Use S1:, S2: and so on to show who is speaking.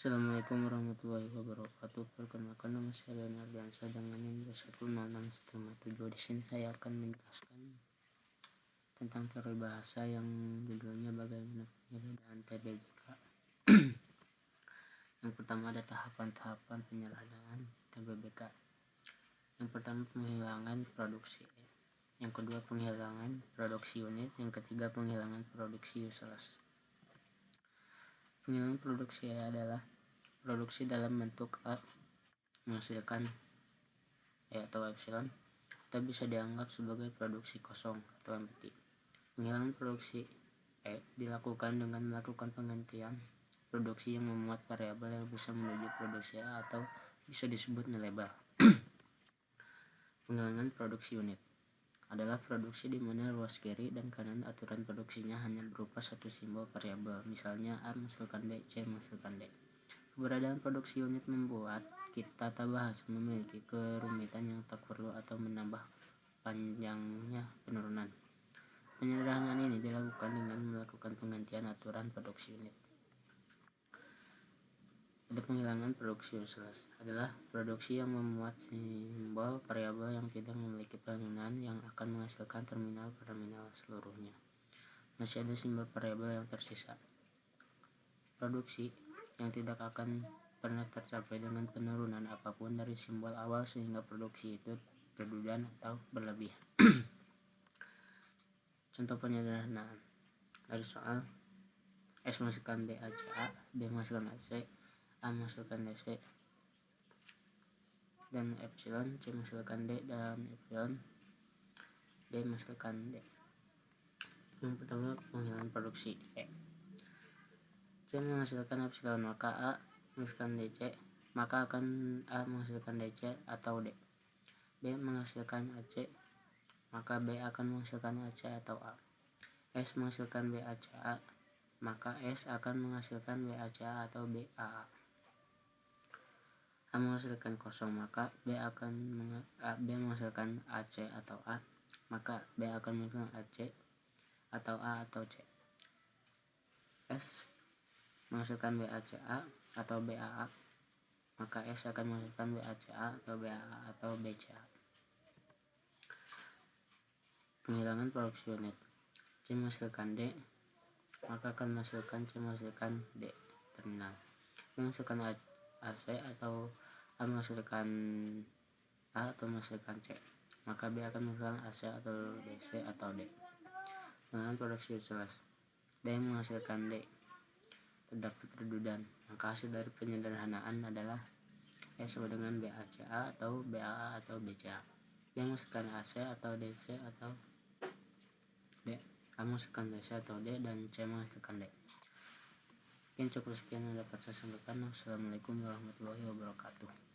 S1: Assalamualaikum warahmatullahi wabarakatuh. Perkenalkan, nama saya Leonardo Ardiansyah dengan nomor 166,7. Di sini saya akan menjelaskan tentang teori bahasa yang judulnya bagaimana penyederhanaan TBBK. Yang pertama ada tahapan-tahapan penyederhanaan TBBK. Yang pertama penghilangan produksi. Yang kedua penghilangan produksi unit. Yang ketiga penghilangan produksi useless. Penghilangan produksi adalah produksi dalam bentuk A menghasilkan E atau epsilon, atau bisa dianggap sebagai produksi kosong atau empty. Penghilangan produksi E dilakukan dengan melakukan penggantian produksi yang memuat variabel yang bisa menuju produksi A atau bisa disebut nilai bar. Penghilangan produksi unit adalah produksi di mana ruas kiri dan kanan aturan produksinya hanya berupa satu simbol variabel, misalnya A menghasilkan B, C menghasilkan D. Keberadaan produksi unit membuat kita tak bahas memiliki kerumitan yang tak perlu atau menambah panjangnya penurunan. Penyederhanaan ini dilakukan dengan melakukan penggantian aturan produksi unit. Ada penghilangan produksi useless adalah produksi yang memuat simbol variabel yang tidak memiliki penggunaan yang akan menghasilkan terminal seluruhnya. Masih ada simbol variabel yang tersisa. Produksi yang tidak akan pernah tercapai dengan penurunan apapun dari simbol awal sehingga produksi itu redudan atau berlebih. Contoh penyederhanaan dari soal S menghasilkan B ACA, B menghasilkan AC, A menghasilkan DC, dan epsilon, C menghasilkan D, dan epsilon, D menghasilkan D. Yang pertama penghilangan produksi E. C menghasilkan epsilon, maka A menghasilkan DC, maka akan A menghasilkan DC atau D. B menghasilkan AC, maka B akan menghasilkan AC atau A. S menghasilkan BACA, maka S akan menghasilkan BACA atau BAA. A menghasilkan kosong, maka B menghasilkan AC atau A, maka B akan menghasilkan AC atau A atau C. S menghasilkan BACA atau BAA, maka S akan menghasilkan BACA atau BAA atau BCA. Penghilangan produksi unit. C menghasilkan D, maka akan menghasilkan C menghasilkan D terminal. B menghasilkan AC atau A menghasilkan A atau menghasilkan C, maka B akan menghasilkan AC atau DC atau D. Penghilangan produksi useless. D menghasilkan D, terdapat redudan, maka hasil dari penyederhanaan adalah E sama dengan BACA atau BAA atau BCA. B menghasilkan AC atau DC atau D, A menghasilkan DC atau D, dan C menghasilkan D. Mungkin cukup sekian yang dapat saya sampaikan. Assalamualaikum warahmatullahi wabarakatuh.